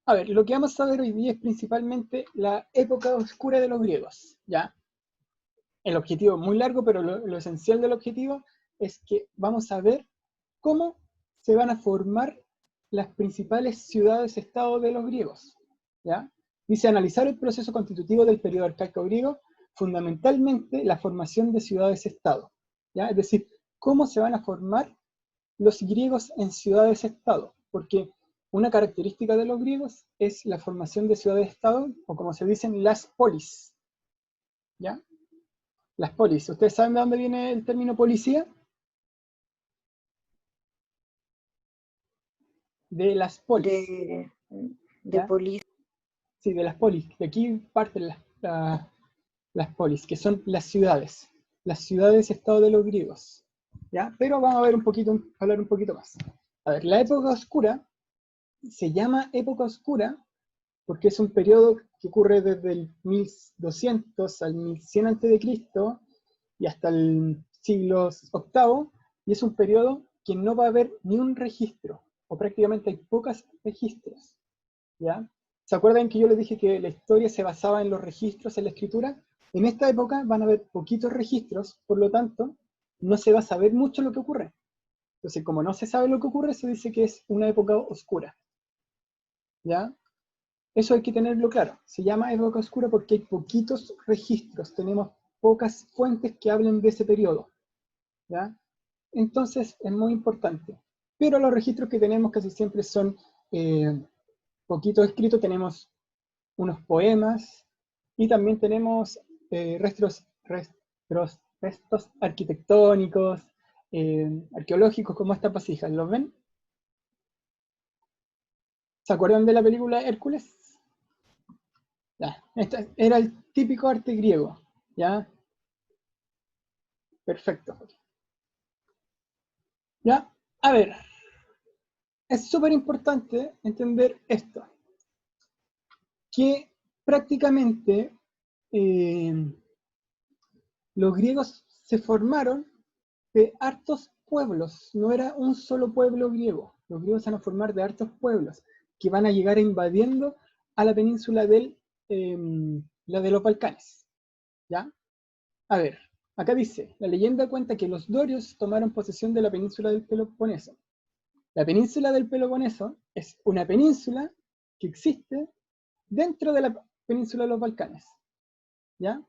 A ver, lo que vamos a ver hoy día es principalmente la época oscura de los griegos, ¿ya? El objetivo es muy largo, pero lo esencial del objetivo es que vamos a ver cómo se van a formar las principales ciudades-estado de los griegos, ¿ya? Dice analizar el proceso constitutivo del periodo arcaico griego, fundamentalmente la formación de ciudades-estado, ¿ya? Es decir, cómo se van a formar los griegos en ciudades-estado, porque una característica de los griegos es la formación de ciudades-estado, o como se dicen, las polis, ¿ya? Las polis. ¿Ustedes saben de dónde viene el término policía? De las polis, de ¿ya? polis. Sí, de las polis. De aquí parten las polis, que son las ciudades-estado de los griegos, ¿ya? Pero vamos a ver hablar un poquito más. A ver, la época oscura se llama época oscura porque es un periodo que ocurre desde el 1200 al 1100 a.C. y hasta el siglo VIII, y es un periodo que no va a haber ni un registro, o prácticamente hay pocos registros, ¿ya? ¿Se acuerdan que yo les dije que la historia se basaba en los registros, en la escritura? En esta época van a haber poquitos registros, por lo tanto, no se va a saber mucho lo que ocurre. Entonces, como no se sabe lo que ocurre, se dice que es una época oscura, ¿ya? Eso hay que tenerlo claro. Se llama época oscura porque hay poquitos registros, tenemos pocas fuentes que hablen de ese periodo, ¿ya? Entonces es muy importante. Pero los registros que tenemos casi siempre son poquitos escritos, tenemos unos poemas y también tenemos restos arquitectónicos, arqueológicos, como estas vasijas. ¿Los ven? ¿Se acuerdan de la película Hércules? Ya, este era el típico arte griego, ¿ya? Perfecto. Ya, a ver, es súper importante entender esto, que prácticamente los griegos se formaron de hartos pueblos, no era un solo pueblo griego, los griegos se van a formar de hartos pueblos que van a llegar invadiendo a la península la de los Balcanes, ¿ya? A ver, acá dice, la leyenda cuenta que los dorios tomaron posesión de la península del Peloponeso. La península del Peloponeso es una península que existe dentro de la península de los Balcanes, ¿ya?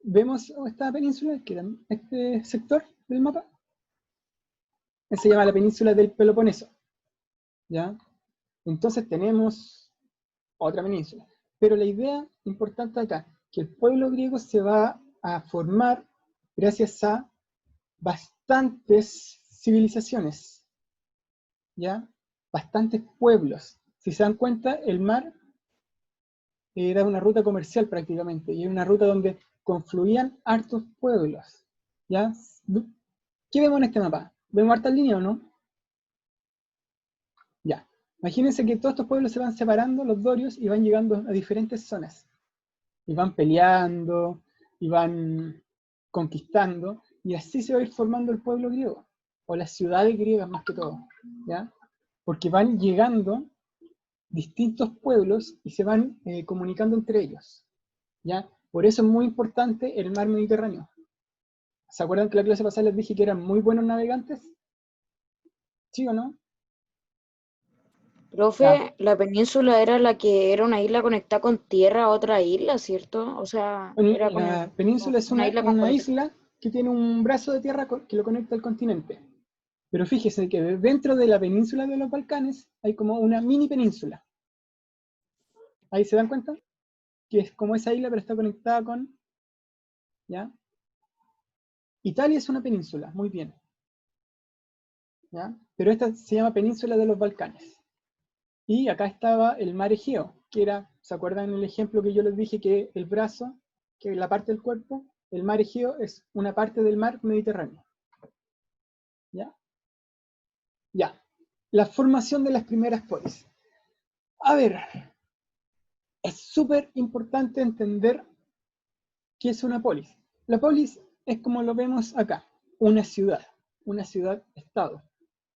Vemos esta península, que era este sector del mapa, se llama la península del Peloponeso, ¿ya? Entonces tenemos otra península. Pero la idea importante acá, que el pueblo griego se va a formar gracias a bastantes civilizaciones, ¿ya? Bastantes pueblos. Si se dan cuenta, el mar era una ruta comercial prácticamente, y era una ruta donde confluían hartos pueblos, ¿ya? ¿Qué vemos en este mapa? ¿Vemos hartas líneas o no? Ya. Imagínense que todos estos pueblos se van separando, los dorios, y van llegando a diferentes zonas. Y van peleando, y van conquistando, y así se va a ir formando el pueblo griego, o las ciudades griegas más que todo, ¿ya? Porque van llegando distintos pueblos y se van comunicando entre ellos, ¿ya? Por eso es muy importante el mar Mediterráneo. ¿Se acuerdan que la clase pasada les dije que eran muy buenos navegantes? ¿Sí o no? Ya, Profe, la península era la que era una isla conectada con tierra a otra isla, ¿cierto? O sea, era la como península es una isla con una conexión. isla que tiene un brazo de tierra que lo conecta al continente. Pero fíjese que dentro de la península de los Balcanes hay como una mini península. ¿Ahí se dan cuenta? Que es como esa isla, pero está conectada con... ¿ya? Italia es una península, muy bien, ¿ya? Pero esta se llama península de los Balcanes. Y acá estaba el mar Egeo, que era, ¿se acuerdan el ejemplo que yo les dije que el brazo, que es la parte del cuerpo? El mar Egeo es una parte del mar Mediterráneo. ¿Ya? Ya. La formación de las primeras polis. A ver, es súper importante entender qué es una polis. La polis es como lo vemos acá, una ciudad-estado.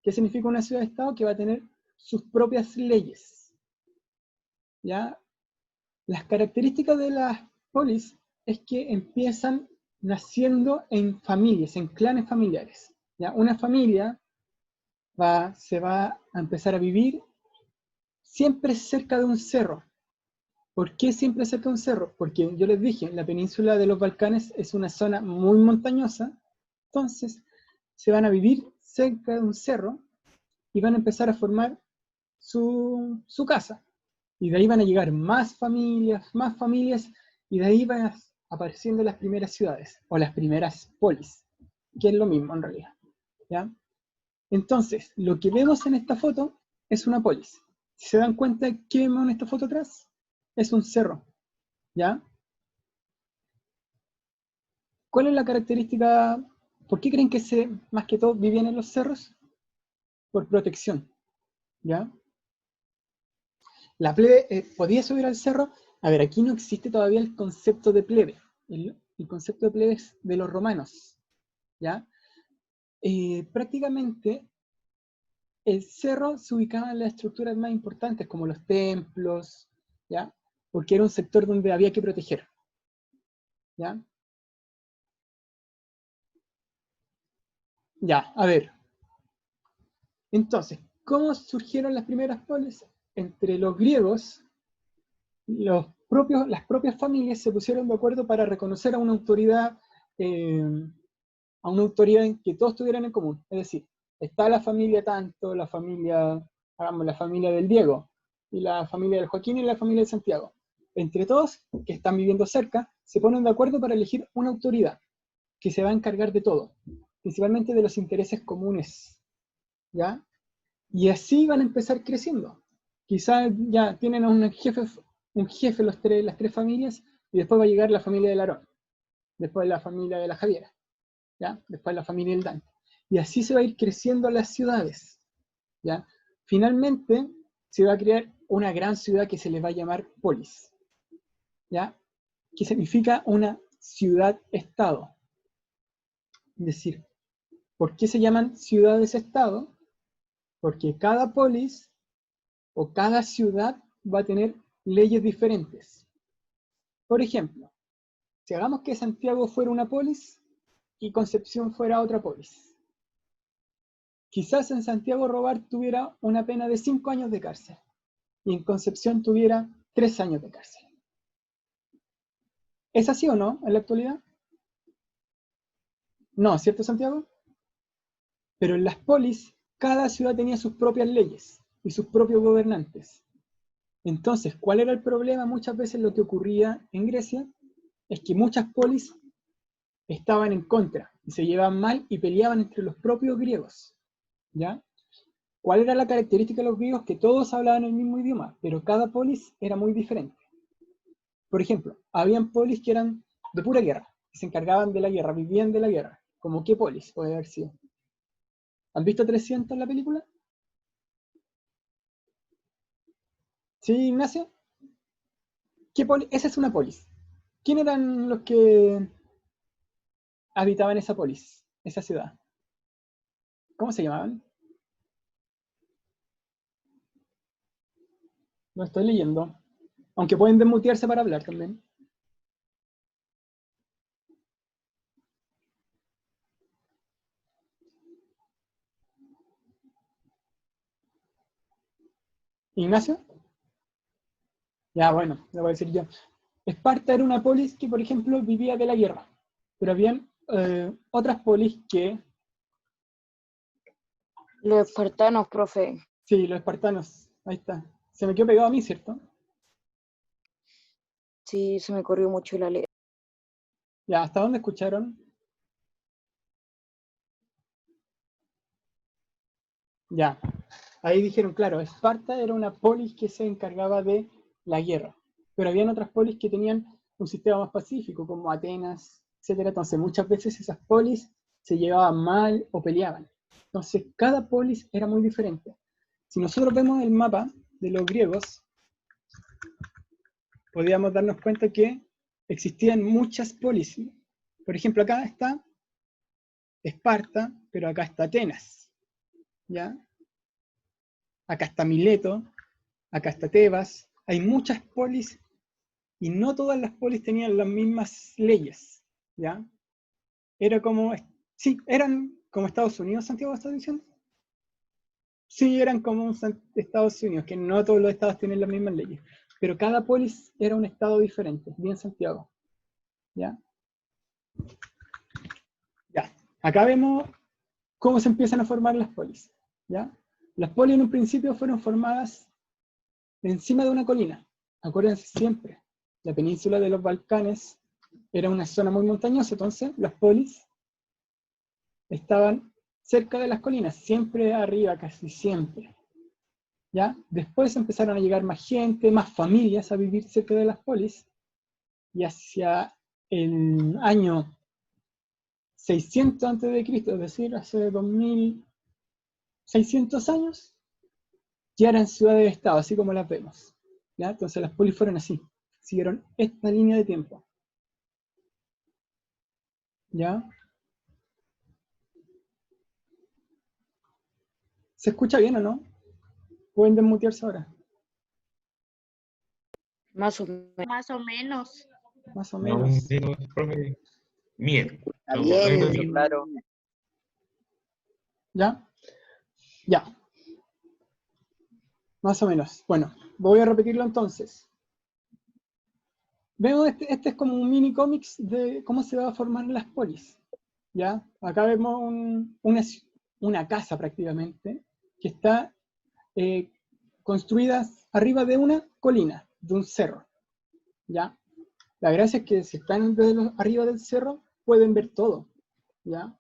¿Qué significa una ciudad-estado? Que va a tener sus propias leyes, ¿ya? Las características de las polis es que empiezan naciendo en familias, en clanes familiares, ¿ya? Una familia se va a empezar a vivir siempre cerca de un cerro. ¿Por qué siempre cerca de un cerro? Porque yo les dije, la península de los Balcanes es una zona muy montañosa, entonces se van a vivir cerca de un cerro y van a empezar a formar su casa. Y de ahí van a llegar más familias, y de ahí van apareciendo las primeras ciudades, o las primeras polis, que es lo mismo en realidad. ¿Ya? Entonces, lo que vemos en esta foto es una polis. Si se dan cuenta, ¿qué vemos en esta foto atrás? Es un cerro. ¿Ya? ¿Cuál es la característica? ¿Por qué creen que más que todo vivían en los cerros? Por protección. ¿Ya? La plebe podía subir al cerro. A ver, aquí no existe todavía el concepto de plebe. El concepto de plebe es de los romanos. ¿Ya? Prácticamente el cerro se ubicaba en las estructuras más importantes, como los templos, ¿ya? Porque era un sector donde había que proteger. ¿Ya? Ya, a ver. Entonces, ¿cómo surgieron las primeras polis? Entre los griegos, las propias familias se pusieron de acuerdo para reconocer eh, a una autoridad en que todos tuvieran en común. Es decir, está la familia tanto, hagamos la familia del Diego, y la familia del Joaquín y la familia de Santiago. Entre todos, que están viviendo cerca, se ponen de acuerdo para elegir una autoridad que se va a encargar de todo, principalmente de los intereses comunes, ¿ya? Y así van a empezar creciendo. Quizás ya tienen a un jefe las tres familias, y después va a llegar la familia del Aarón, después la familia de la Javiera, ¿ya? Después la familia del Dante. Y así se va a ir creciendo las ciudades, ¿ya? Finalmente se va a crear una gran ciudad que se le va a llamar polis, ¿ya? Que significa una ciudad-estado. Es decir, ¿por qué se llaman ciudades-estado? Porque cada polis o cada ciudad va a tener leyes diferentes. Por ejemplo, si hagamos que Santiago fuera una polis y Concepción fuera otra polis. Quizás en Santiago robar tuviera una pena de 5 años de cárcel y en Concepción tuviera 3 años de cárcel. ¿Es así o no en la actualidad? No, ¿cierto, Santiago? Pero en las polis, cada ciudad tenía sus propias leyes y sus propios gobernantes. Entonces, ¿cuál era el problema? Muchas veces lo que ocurría en Grecia es que muchas polis estaban en contra y se llevaban mal y peleaban entre los propios griegos. ¿Ya? ¿Cuál era la característica de los griegos? Que todos hablaban el mismo idioma, pero cada polis era muy diferente. Por ejemplo, habían polis que eran de pura guerra, que se encargaban de la guerra, vivían de la guerra. ¿Como qué polis puede haber sido? ¿Han visto 300 la película? ¿Sí, Ignacio? Esa es una polis. ¿Quién eran los que habitaban esa polis, esa ciudad? ¿Cómo se llamaban? Lo estoy leyendo. Aunque pueden desmutearse para hablar también. ¿Ignacio? Ya, bueno, lo voy a decir yo. Esparta era una polis que, por ejemplo, vivía de la guerra. Pero habían otras polis que, Los espartanos, profe. sí, los espartanos, ahí está. Se me quedó pegado a mí, ¿cierto? Sí, se me corrió mucho la letra. Ya, ¿hasta dónde escucharon? Ya, ahí dijeron, claro, Esparta era una polis que se encargaba de la guerra. Pero habían otras polis que tenían un sistema más pacífico, como Atenas, etcétera. Entonces, muchas veces esas polis se llevaban mal o peleaban. Entonces, cada polis era muy diferente. Si nosotros vemos el mapa de los griegos, podríamos darnos cuenta que existían muchas polis. Por ejemplo, acá está Esparta, pero acá está Atenas, ¿ya? Acá está Mileto, acá está Tebas, hay muchas polis y no todas las polis tenían las mismas leyes, ¿ya? Era como, sí, eran como Estados Unidos, Santiago, ¿estás diciendo? Sí, eran como Estados Unidos, que no todos los estados tienen las mismas leyes, pero cada polis era un estado diferente, bien Santiago, ¿ya? Ya, acá vemos cómo se empiezan a formar las polis, ¿ya? Las polis en un principio fueron formadas encima de una colina. Acuérdense siempre, la península de los Balcanes era una zona muy montañosa, entonces las polis estaban cerca de las colinas, siempre arriba, casi siempre. ¿Ya? Después empezaron a llegar más gente, más familias a vivir cerca de las polis, y hacia el año 600 a.C., es decir, hace 2600 años, ya eran ciudades-estado, así como las vemos. ¿Ya? Entonces las polis fueron así, siguieron esta línea de tiempo. ¿Ya? ¿Se escucha bien o no? ¿Pueden desmutearse ahora? Más o menos. Más o menos. Más o No, menos. profe. Bien. Está No, bien. no, Claro. ¿Ya? Ya. Más o menos. Bueno, voy a repetirlo entonces. Vemos, este es como un mini cómics de cómo se va a formar las polis. ¿Ya? Acá vemos una casa prácticamente, que está construida arriba de una colina, de un cerro. ¿Ya? La gracia es que si están arriba del cerro, pueden ver todo. ¿Ya?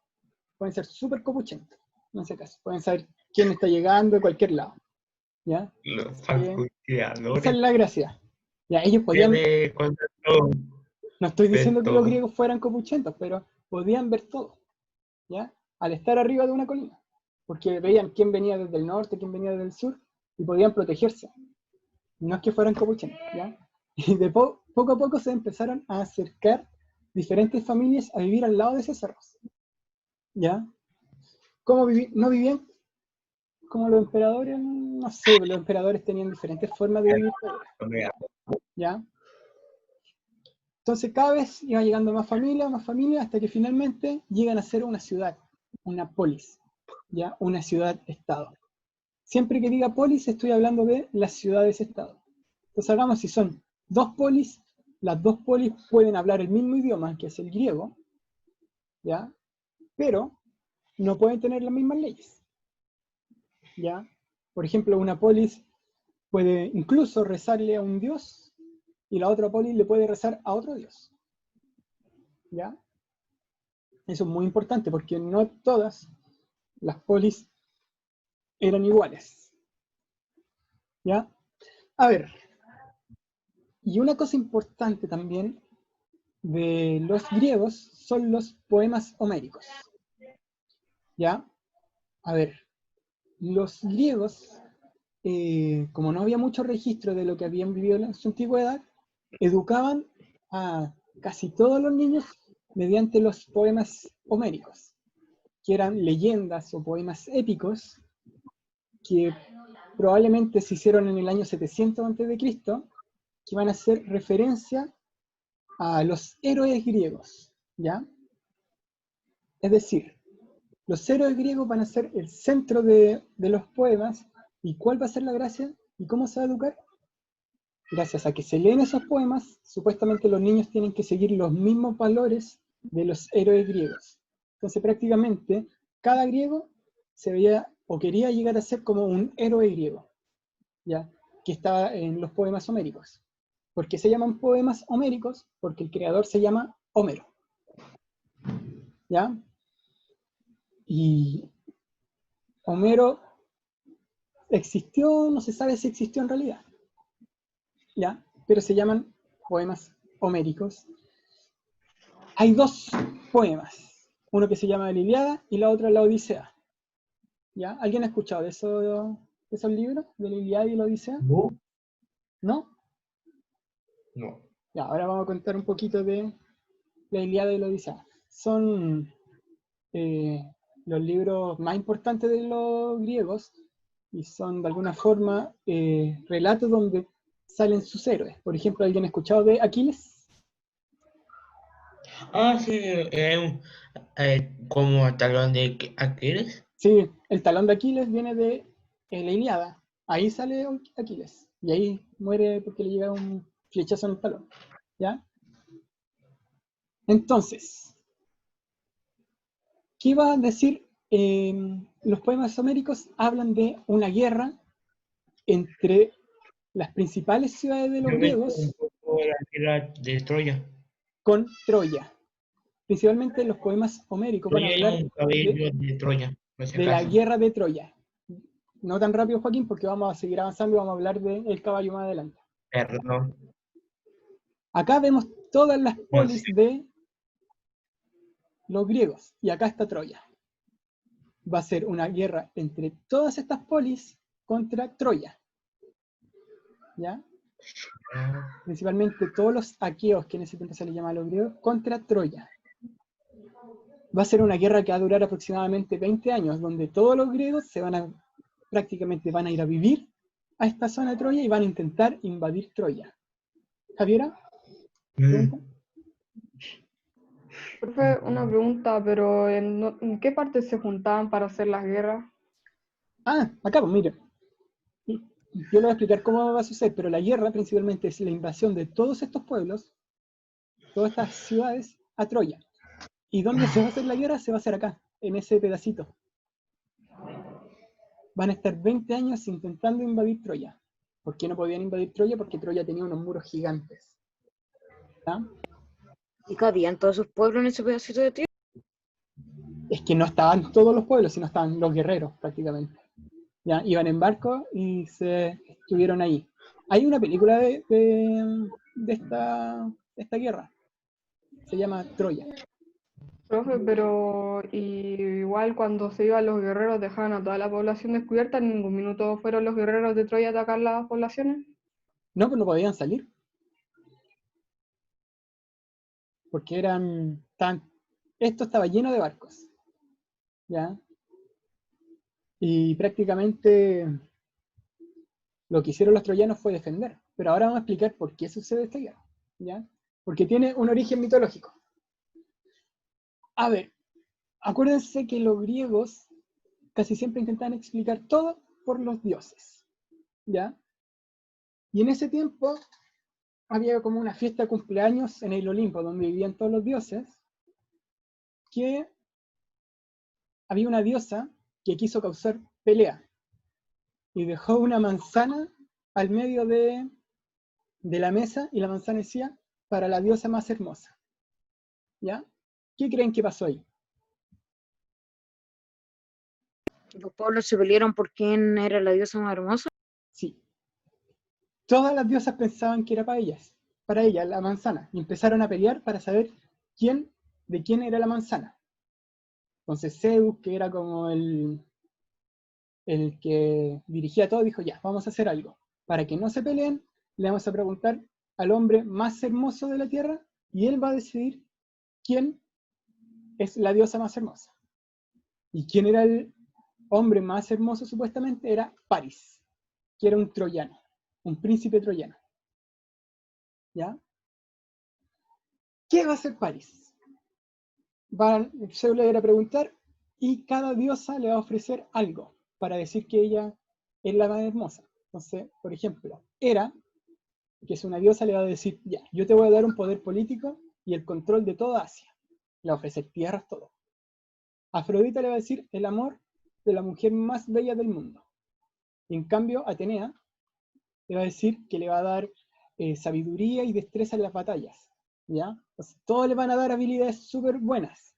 Pueden ser súper copuchentos, en ese caso. Pueden saber quién está llegando de cualquier lado. ¿Ya? los Esa es francotiradores la gracia. Ya, ellos podían, tiene contra todo. no estoy Ven diciendo que los todo. griegos fueran copuchentos, pero podían ver todo, ¿ya? Al estar arriba de una colina, porque veían quién venía desde el norte, quién venía desde el sur, y podían protegerse. No es que fueran copuchentos, ¿ya? Y de poco a poco se empezaron a acercar diferentes familias a vivir al lado de esos cerros, ¿ya? ¿Cómo no vivían como los emperadores? No sé, los emperadores tenían diferentes formas de vivir, ¿ya? Entonces cada vez iba llegando más familias, hasta que finalmente llegan a ser una ciudad, una polis, ¿ya? Una ciudad-estado. Siempre que diga polis estoy hablando de las ciudades-estado. Entonces hagamos si son dos polis, las dos polis pueden hablar el mismo idioma, que es el griego, ¿ya? Pero no pueden tener las mismas leyes, ¿ya? Por ejemplo, una polis puede incluso rezarle a un dios y la otra polis le puede rezar a otro dios, ¿ya? Eso es muy importante porque no todas las polis eran iguales, ¿ya? A ver, y una cosa importante también de los griegos son los poemas homéricos, ¿ya? A ver, los griegos, como no había mucho registro de lo que habían vivido en su antigüedad, educaban a casi todos los niños mediante los poemas homéricos, que eran leyendas o poemas épicos que probablemente se hicieron en el año 700 a.C., que van a hacer referencia a los héroes griegos, ¿ya? Es decir, los héroes griegos van a ser el centro de los poemas. ¿Y cuál va a ser la gracia? ¿Y cómo se va a educar? Gracias a que se leen esos poemas, supuestamente los niños tienen que seguir los mismos valores de los héroes griegos. Entonces prácticamente cada griego se veía o quería llegar a ser como un héroe griego, ¿ya? Que estaba en los poemas homéricos. ¿Por qué se llaman poemas homéricos? Porque el creador se llama Homero, ¿ya? Y Homero existió, no se sabe si existió en realidad, ¿ya? Pero se llaman poemas homéricos. Hay dos poemas, uno que se llama la Ilíada y la otra la Odisea, ¿ya? ¿Alguien ha escuchado de esos libros, de la Ilíada y la Odisea? No. ¿No? No. Ya, ahora vamos a contar un poquito de la Ilíada y la Odisea. Son los libros más importantes de los griegos y son de alguna forma relatos donde salen sus héroes. Por ejemplo, ¿alguien ha escuchado de Aquiles? Ah, sí, como el talón de Aquiles. Sí, el talón de Aquiles viene de la Ilíada. Ahí sale Aquiles. Y ahí muere porque le llega un flechazo en el talón. ¿Ya? Entonces, ¿qué va a decir? Los poemas homéricos hablan de una guerra entre las principales ciudades de los Yo me sé un griegos poco de la guerra de Troya. con Troya. Principalmente los poemas homéricos van a Troya es hablar un cabello de Troya, por si de la acaso. guerra de Troya. No tan rápido, Joaquín, porque vamos a seguir avanzando y vamos a hablar del caballo más adelante. Perdón, Acá vemos todas las no sé. polis de los griegos, y acá está Troya. Va a ser una guerra entre todas estas polis contra Troya. ¿Ya? Principalmente todos los aqueos, que en ese tiempo se les llama a los griegos, contra Troya. Va a ser una guerra que va a durar aproximadamente 20 años, donde todos los griegos prácticamente van a ir a vivir a esta zona de Troya y van a intentar invadir Troya. ¿Javiera? ¿Pregunta? Profe, una pregunta, pero ¿en qué parte se juntaban para hacer las guerras? Ah, acá, pues mire. Yo le voy a explicar cómo va a suceder, pero la guerra principalmente es la invasión de todos estos pueblos, todas estas ciudades, a Troya. ¿Y dónde se va a hacer la guerra? Se va a hacer acá, en ese pedacito. Van a estar 20 años intentando invadir Troya. ¿Por qué no podían invadir Troya? Porque Troya tenía unos muros gigantes. ¿Ah? ¿Y cabían todos esos pueblos en ese pedacito de tierra? Es que no estaban todos los pueblos, sino estaban los guerreros prácticamente. ¿Ya? Iban en barco y se estuvieron ahí. Hay una película de esta guerra. Se llama Troya. Profe, pero igual cuando se iban los guerreros dejaban a toda la población descubierta, en ningún minuto fueron los guerreros de Troya a atacar las poblaciones. No, pues no podían salir. Porque esto estaba lleno de barcos. ¿Ya? Y prácticamente lo que hicieron los troyanos fue defender. Pero ahora vamos a explicar por qué sucede esta guerra. ¿Ya? Porque tiene un origen mitológico. A ver, acuérdense que los griegos casi siempre intentaban explicar todo por los dioses. ¿Ya? Y en ese tiempo había como una fiesta de cumpleaños en el Olimpo, donde vivían todos los dioses, que había una diosa que quiso causar pelea y dejó una manzana al medio de la mesa, y la manzana decía, para la diosa más hermosa. ¿Ya? ¿Qué creen que pasó ahí? Los pueblos se pelearon por quién era la diosa más hermosa. Sí, todas las diosas pensaban que era para ella la manzana, y empezaron a pelear para saber de quién era la manzana. Entonces Zeus, que era como el que dirigía todo, dijo, ya, vamos a hacer algo. Para que no se peleen, le vamos a preguntar al hombre más hermoso de la tierra, y él va a decidir quién es la diosa más hermosa. ¿Y quién era el hombre más hermoso supuestamente? Era París, que era un troyano, un príncipe troyano. ¿Ya? ¿Qué va a hacer París? Zeus le va a preguntar, y cada diosa le va a ofrecer algo para decir que ella es la más hermosa. Entonces, por ejemplo, Hera, que es una diosa, le va a decir, ya, yo te voy a dar un poder político y el control de toda Asia. Le va a ofrecer tierras, todo. Afrodita le va a decir el amor de la mujer más bella del mundo. Y en cambio, Atenea le va a decir que le va a dar sabiduría y destreza en las batallas. ¿Ya? Entonces, todos le van a dar habilidades súper buenas.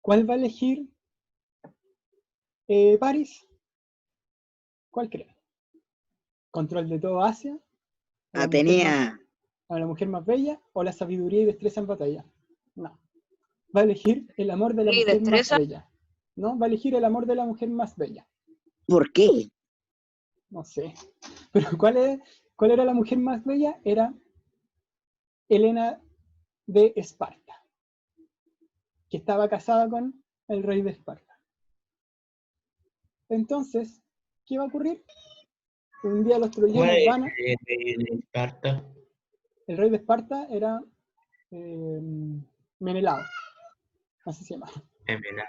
¿Cuál va a elegir París? ¿Cuál creen? ¿Control de toda Asia? Atenea. ¿A la mujer más bella? ¿O la sabiduría y destreza en batalla? No. Va a elegir el amor de la ¿Y mujer más destreza? bella. ¿No? Va a elegir el amor de la mujer más bella. ¿Por qué? No sé. Pero ¿cuál era la mujer más bella? Era Helena de Esparta, que estaba casada con el rey de Esparta. Entonces, ¿qué va a ocurrir? un día los ¿Cómo troyanos era van a... de Esparta? El rey de Esparta era Menelao, así se llama. Emena.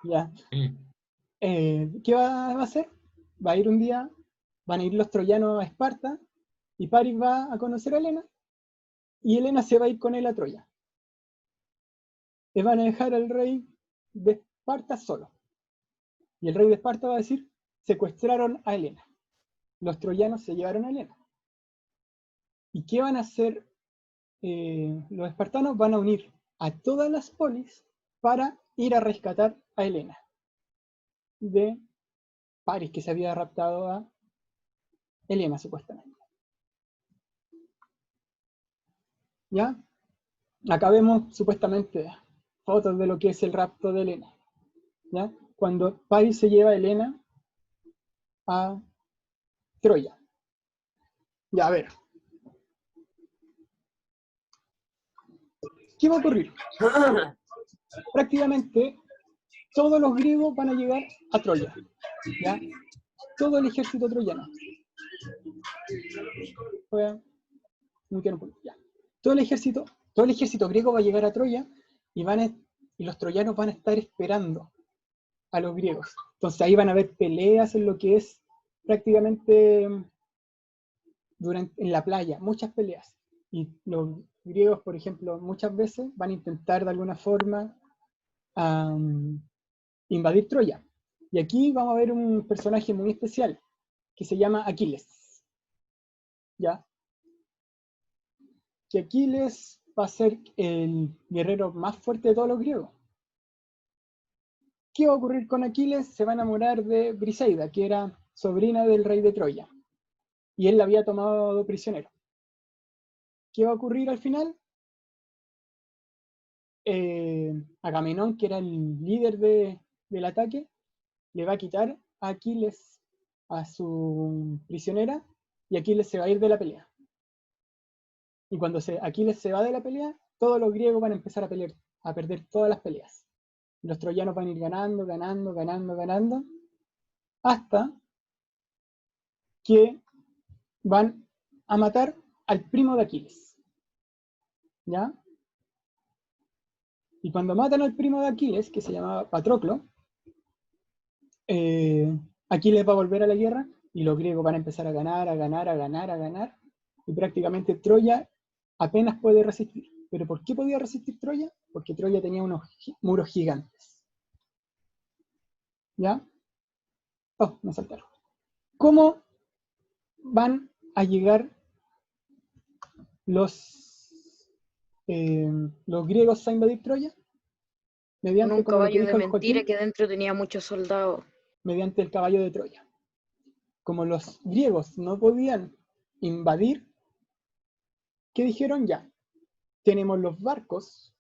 Ya. Mm. ¿Qué va a hacer? Va a ir un día, van a ir los troyanos a Esparta, y Paris va a conocer a Helena, y Helena se va a ir con él a Troya. Y van a dejar al rey de Esparta solo. Y el rey de Esparta va a decir, secuestraron a Helena. Los troyanos se llevaron a Helena. ¿Y qué van a hacer? Los espartanos van a unir a todas las polis para ir a rescatar a Helena de Paris, que se había raptado a Helena supuestamente. ¿Ya? Acá vemos supuestamente fotos de lo que es el rapto de Helena. ¿Ya? Cuando Paris se lleva a Helena a Troya. Ya, a ver. ¿Qué va a ocurrir? Prácticamente todos los griegos van a llegar a Troya. ¿Ya? Todo el ejército troyano. Voy a mutear un poco, ya. Todo el ejército griego va a llegar a Troya y los troyanos van a estar esperando a los griegos. Entonces ahí van a haber peleas en lo que es prácticamente en la playa, muchas peleas. Y los griegos, por ejemplo, muchas veces van a intentar de alguna forma invadir Troya. Y aquí vamos a ver un personaje muy especial que se llama Aquiles. ¿Ya? Que Aquiles va a ser el guerrero más fuerte de todos los griegos. ¿Qué va a ocurrir con Aquiles? Se va a enamorar de Briseida, que era sobrina del rey de Troya. Y él la había tomado prisionero. ¿Qué va a ocurrir al final? Agamenón, que era el líder del ataque, le va a quitar a Aquiles a su prisionera y Aquiles se va a ir de la pelea. Y cuando Aquiles se va de la pelea, todos los griegos van a empezar a perder todas las peleas. Los troyanos van a ir ganando, ganando, ganando, ganando, hasta que van a matar al primo de Aquiles. ¿Ya? Y cuando matan al primo de Aquiles, que se llamaba Patroclo, Aquiles va a volver a la guerra y los griegos van a empezar a ganar, a ganar, a ganar, a ganar, y prácticamente Troya apenas puede resistir. ¿Pero por qué podía resistir Troya? Porque Troya tenía unos muros gigantes. ¿Ya? Oh, me saltaron. ¿Cómo van a llegar los griegos a invadir Troya? Con Mediante, un como lo que caballo de dijo el mentira Joaquín, que dentro tenía muchos soldados. mediante el caballo de Troya. Como los griegos no podían invadir, ¿qué dijeron? Ya, tenemos los barcos.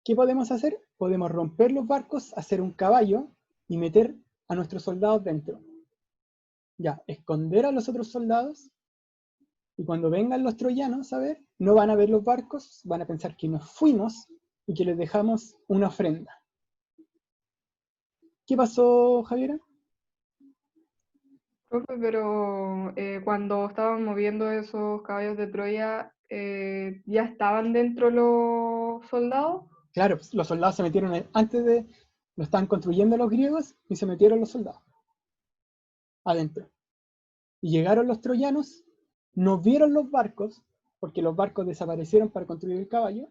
¿Qué podemos hacer? Podemos romper los barcos, hacer un caballo y meter a nuestros soldados dentro. Ya, esconder a los otros soldados, y cuando vengan los troyanos a ver, no van a ver los barcos, van a pensar que nos fuimos y que les dejamos una ofrenda. ¿Qué pasó, Javiera? Profe, pero cuando estaban moviendo esos caballos de Troya, ¿ya estaban dentro los soldados? Claro, pues, los soldados se metieron lo estaban construyendo los griegos y se metieron los soldados adentro. Y llegaron los troyanos, no vieron los barcos, porque los barcos desaparecieron para construir el caballo.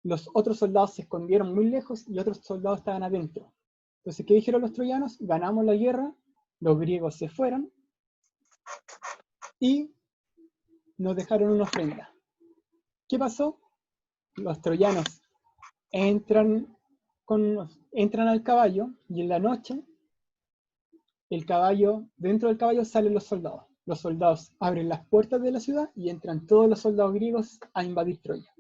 Los otros soldados se escondieron muy lejos y otros soldados estaban adentro. Entonces, ¿qué dijeron los troyanos? Ganamos la guerra, los griegos se fueron y nos dejaron una ofrenda. ¿Qué pasó? Los troyanos entran al caballo y en la noche dentro del caballo salen los soldados. Los soldados abren las puertas de la ciudad y entran todos los soldados griegos a invadir Troya.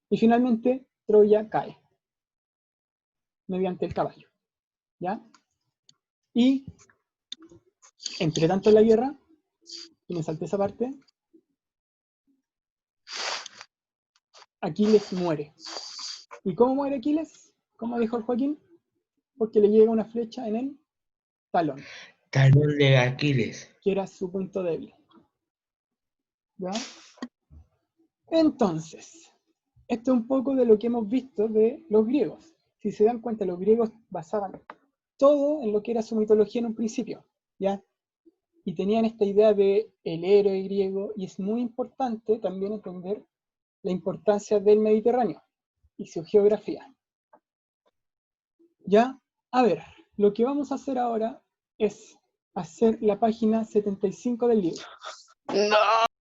Y finalmente Troya cae mediante el caballo. ¿Ya? Y entre tanto en la guerra, y me salté esa parte, Aquiles muere. ¿Y cómo muere Aquiles? ¿Cómo dijo el Joaquín? Porque le llega una flecha en el talón, Talón de Aquiles. que era su punto débil. ¿Ya? Entonces, esto es un poco de lo que hemos visto de los griegos. Si se dan cuenta, los griegos basaban todo en lo que era su mitología en un principio, ¿ya? Y tenían esta idea de el héroe griego, y es muy importante también entender la importancia del Mediterráneo y su geografía. ¿Ya? A ver, lo que vamos a hacer ahora es hacer la página 75 del libro. ¡No!